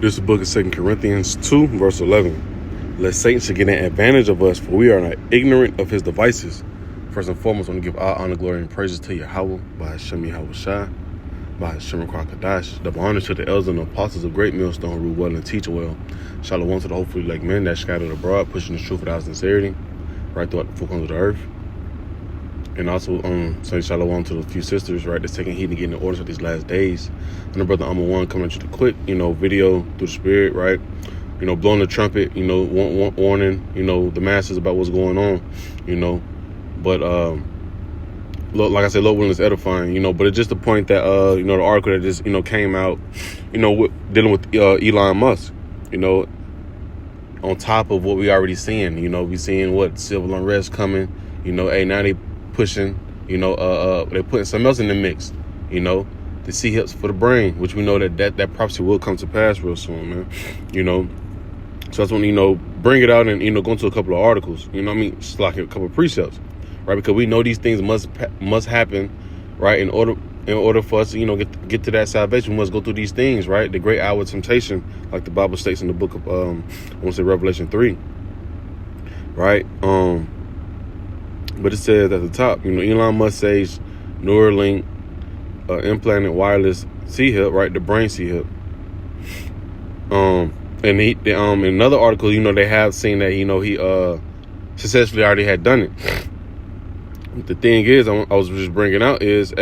This is the book of 2 Corinthians 2, verse 11. Lest Satan should get an advantage of us, for we are not ignorant of his devices. First and foremost, I want to give all honor, glory, and praises to Yahweh, by Hashem Yahweh Shai, by Hashem Kadash. Double honor to the elders and apostles of Great Millstone who rule well and teach well. Shalom to the hopefully like men that scattered abroad, pushing the truth without sincerity, right throughout the four corners of the earth. And also, saying shalom to the few sisters, right, that's taking heed and getting the orders of these last days. And the brother Amma One coming at you the quick, video through the spirit, right? Blowing the trumpet, warning, the masses about what's going on, But, like I said, Lord willing is edifying, but it's just the point that, the article that just, came out, dealing with Elon Musk, on top of what we already seeing, we seeing what civil unrest coming, now they pushing, they're putting something else in the mix, the C-hips for the brain, which we know that prophecy will come to pass real soon, man, So that's when, bring it out and, go into a couple of articles, just like a couple of precepts, right? Because we know these things must happen, right? In order for us to, get to that salvation, we must go through these things, right? The great hour of temptation, like the Bible states in the book of, I want to say Revelation 3, right? But it says at the top, Elon Musk says Neuralink implanted wireless C-hip, right? The brain C-hip. And in another article, they have seen that, he successfully already had done it. The thing is, I was just bringing out is,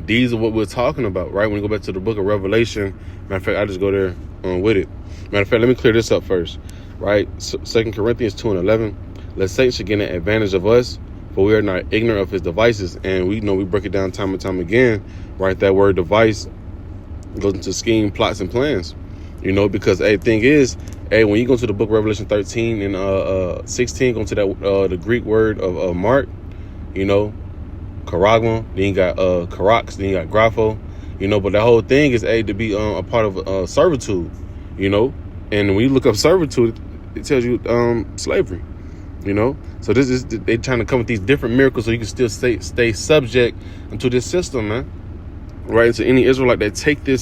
these are what we're talking about, right? When you go back to the book of Revelation, matter of fact, I just go there with it. Matter of fact, let me clear this up first, right? 2 Corinthians 2 and 11. Lest Satan should get an advantage of us, but we are not ignorant of his devices. And we break it down time and time again, right? That word device goes into scheme, plots, and plans, because thing is, when you go to the book of Revelation 13 and 16, go to that the Greek word of mark, charagma, then you got charax, then you got grapho, but the whole thing is to be a part of servitude, and when you look up servitude, it tells you slavery. So this is, they trying to come with these different miracles so you can still stay subject to this system, man. Right? So any Israelite that take the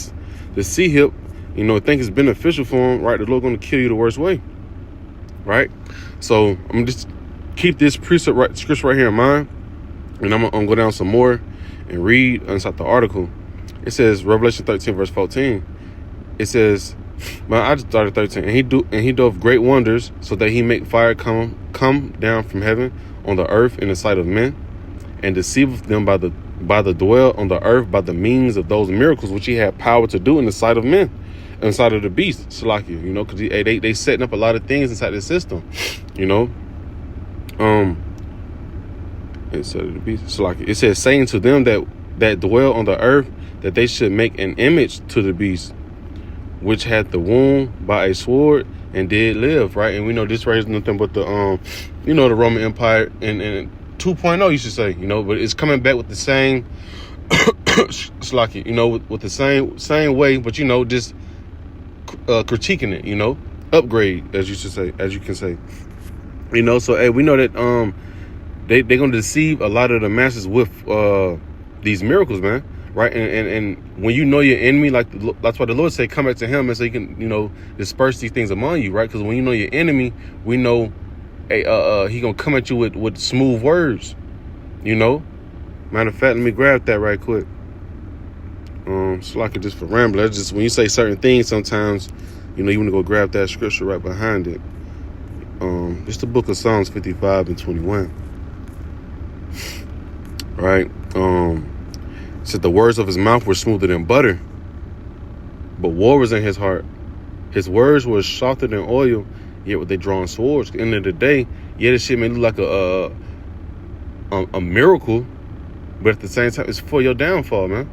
C-hip, think it's beneficial for them, right? The Lord going to kill you the worst way, right? So I'm gonna just keep this precept scripture right here in mind, and I'm gonna go down some more and read inside the article. It says Revelation 13 verse 14. It says, but I just started 13, and he doeth great wonders, so that he make fire come down from heaven on the earth in the sight of men, and deceiveth them by the dwell on the earth by the means of those miracles which he had power to do in the sight of men, inside of the beast, Salakia, because they setting up a lot of things inside the system, inside of the beast, Salakia. It says, saying to them that dwell on the earth that they should make an image to the beast, which had the wound by a sword and did live, right? And we know this right is nothing but the the Roman Empire and 2.0, you should say, but it's coming back with the same Slaki, with the same way, but just critiquing it, upgrade, as you can say. So we know that they're gonna deceive a lot of the masses with these miracles, man. Right, and when your enemy, that's why the Lord say, come back to him, and so he can, disperse these things among you, right? Because when you know your enemy, we know, he gonna come at you with smooth words, Matter of fact, let me grab that right quick. So like it just for rambling. Just when you say certain things, sometimes, you want to go grab that scripture right behind it. It's the book of Psalms 55 and 21, right? It said the words of his mouth were smoother than butter, but war was in his heart. His words were softer than oil, yet with they drawing swords. At the end of the day, this shit may look like a miracle, but at the same time, it's for your downfall, man.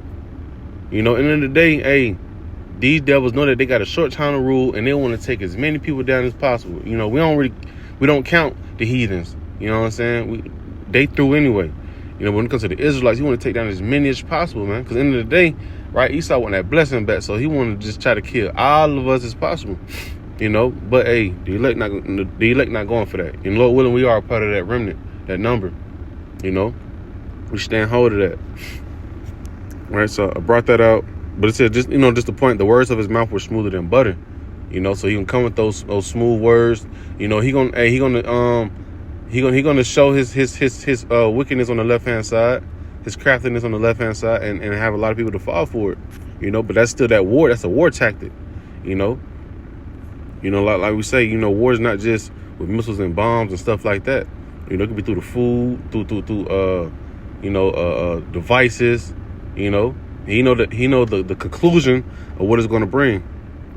At the end of the day, these devils know that they got a short time to rule, and they want to take as many people down as possible. We don't count the heathens. You know what I'm saying? They through anyway. When it comes to the Israelites, he want to take down as many as possible, man. Because at the end of the day, right, Esau want that blessing back, so he want to just try to kill all of us as possible, But the elect not going for that. And Lord willing, we are a part of that remnant, that number, We stand hold of that. Right, so I brought that out. But it said just the point, the words of his mouth were smoother than butter, You know, so he gonna come with those smooth words. You know, he gonna show his wickedness on the left hand side, his craftiness on the left hand side, and have a lot of people to fall for it. You know, but that's still that war. That's a war tactic. You know, like we say, you know, war is not just with missiles and bombs and stuff like that. You know, it could be through the food, through devices. You know, he know the conclusion of what it's going to bring,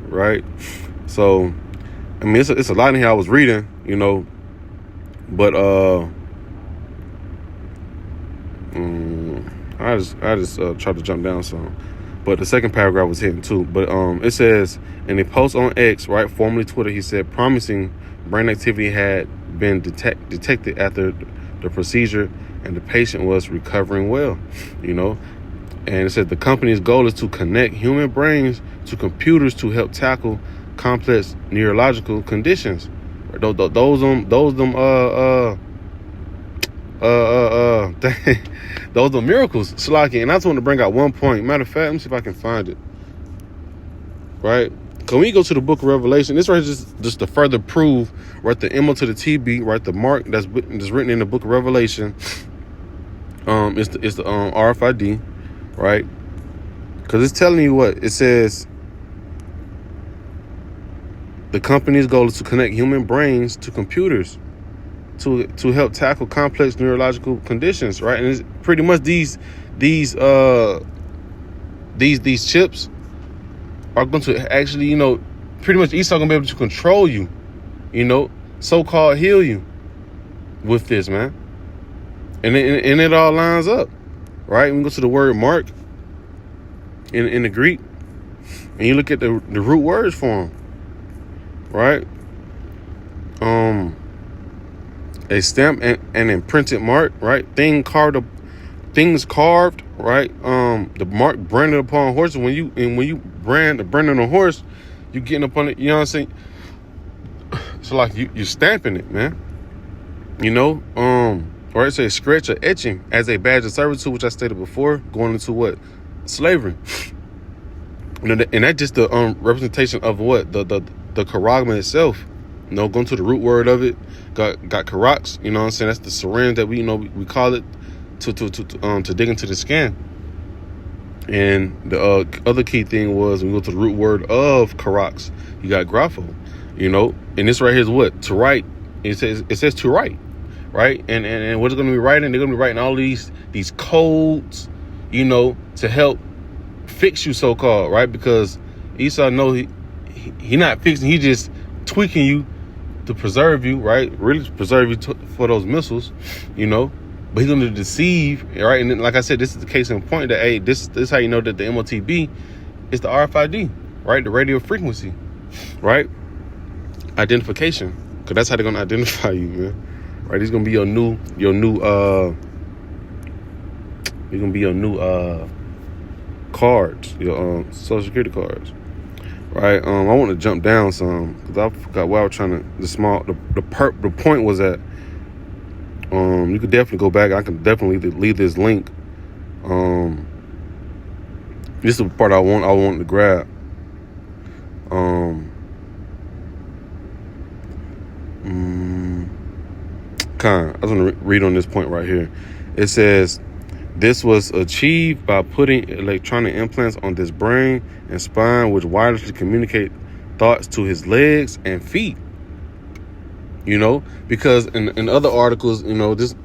right? So, I mean, it's a lot in here I was reading, you know, but I just tried to jump down some. But the second paragraph was hitting too. But it says, in a post on X, right, formerly Twitter, he said promising brain activity had been detected after the procedure and the patient was recovering well, you know. And it said the company's goal is to connect human brains to computers to help tackle complex neurological conditions. Those miracles, Slaki. And I just want to bring out one point. Matter of fact, let me see if I can find it. Right? Can we go to the book of Revelation? This right here is just to further prove, right, the M to the TB, right, the mark that's written in the book of Revelation. It's the RFID, right? Because it's telling you what it says. The company's goal is to connect human brains to computers to help tackle complex neurological conditions, right? And it's pretty much these chips are going to actually, you know, pretty much Esau gonna be able to control you, you know, so-called heal you with this, man. And it all lines up, right? We go to the word mark in the Greek, and you look at the root words for them, right? A stamp and imprinted mark, right? Things carved, right? The mark branded upon horses. When you brand on a horse, you getting up on it. You know what I'm saying? So like you're stamping it, man. You know, or it says scratch or etching as a badge of servitude, which I stated before, going into what? Slavery. You know, and that's just the representation of what the charagma itself. You know, going to the root word of it, got karax. You know what I'm saying? That's the syringe that we call it to dig into the skin. And the other key thing was when we go to the root word of karax, you got grapho. You know, and this right here is what? To write. It says to write, right? And what it's going to be writing? They're going to be writing all these codes, you know, to help fix you, so-called, right? Because Esau know he not fixing, he just tweaking you to preserve you, right? Really preserve you for those missiles, you know. But he's going to deceive, right? And then, like I said, this is the case in point that, hey, this is how you know that the MOTB is the RFID, right? The radio frequency, right? Identification, because that's how they're going to identify you, man. Right? He's going to be your new cards, your Social Security cards. Right, I want to jump down some because I forgot where I was trying to. The point was that you could definitely go back. I can definitely leave this link. This is the part I want to grab. I just want to read on this point right here. It says, this was achieved by putting electronic implants on this brain and spine, which wirelessly communicate thoughts to his legs and feet. You know, because in other articles, you know, it's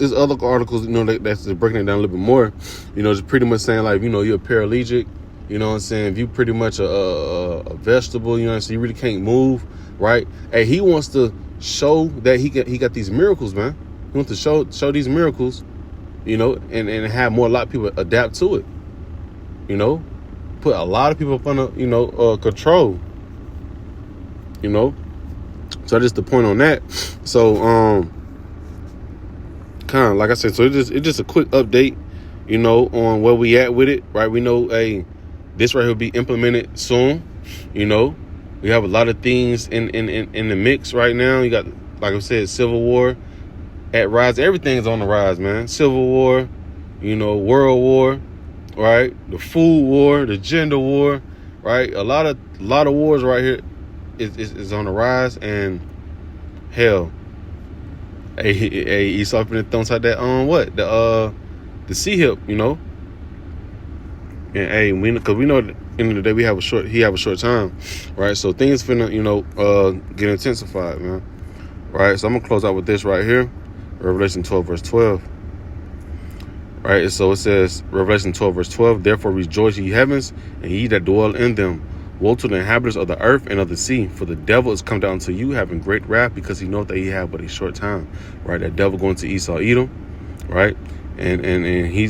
other articles, you know, that's breaking it down a little bit more. You know, it's pretty much saying like, you know, you're a paraplegic. You know what I'm saying? If you pretty much a vegetable, you know what I'm saying? You really can't move, right? Hey, he wants to show that he got these miracles, man. He wants to show these miracles. You know, and have a lot of people adapt to it. You know, put a lot of people up under, you know, control. You know, so that's the point on that. So, kind of like I said, so it's just a quick update, you know, on where we at with it, right? We know, this right here will be implemented soon. You know, we have a lot of things in the mix right now. You got, like I said, Civil War at rise. Everything's on the rise, man. Civil War, you know, World War, right? The food war, the gender war, right? A lot of wars right here is on the rise, and hell, hey, Esau finna throw inside that the C hip, you know. And hey, because we know at the end of the day he have a short time, right? So things finna, you know, get intensified, man. Right? So I'm gonna close out with this right here. Revelation 12, verse 12. Right? So it says, Revelation 12, verse 12, therefore rejoice, ye heavens, and ye that dwell in them. Woe to the inhabitants of the earth and of the sea, for the devil is come down to you, having great wrath, because he knoweth that he have but a short time. Right? That devil going to Esau, Edom, right? And he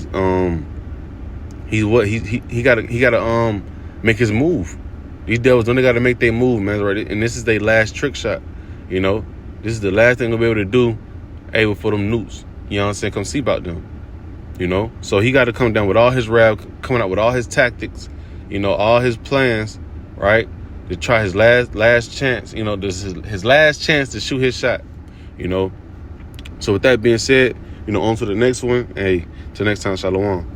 gotta make his move. These devils don't, they gotta make their move, man, right? And this is their last trick shot, you know. This is the last thing they'll be able to do, hey, for them newts. You know what I'm saying? Come see about them. You know? So he gotta come down with all his wrath, coming out with all his tactics, you know, all his plans, right? To try his last chance, you know, this is his last chance to shoot his shot, you know. So with that being said, you know, on to the next one. Hey, till next time, shalom.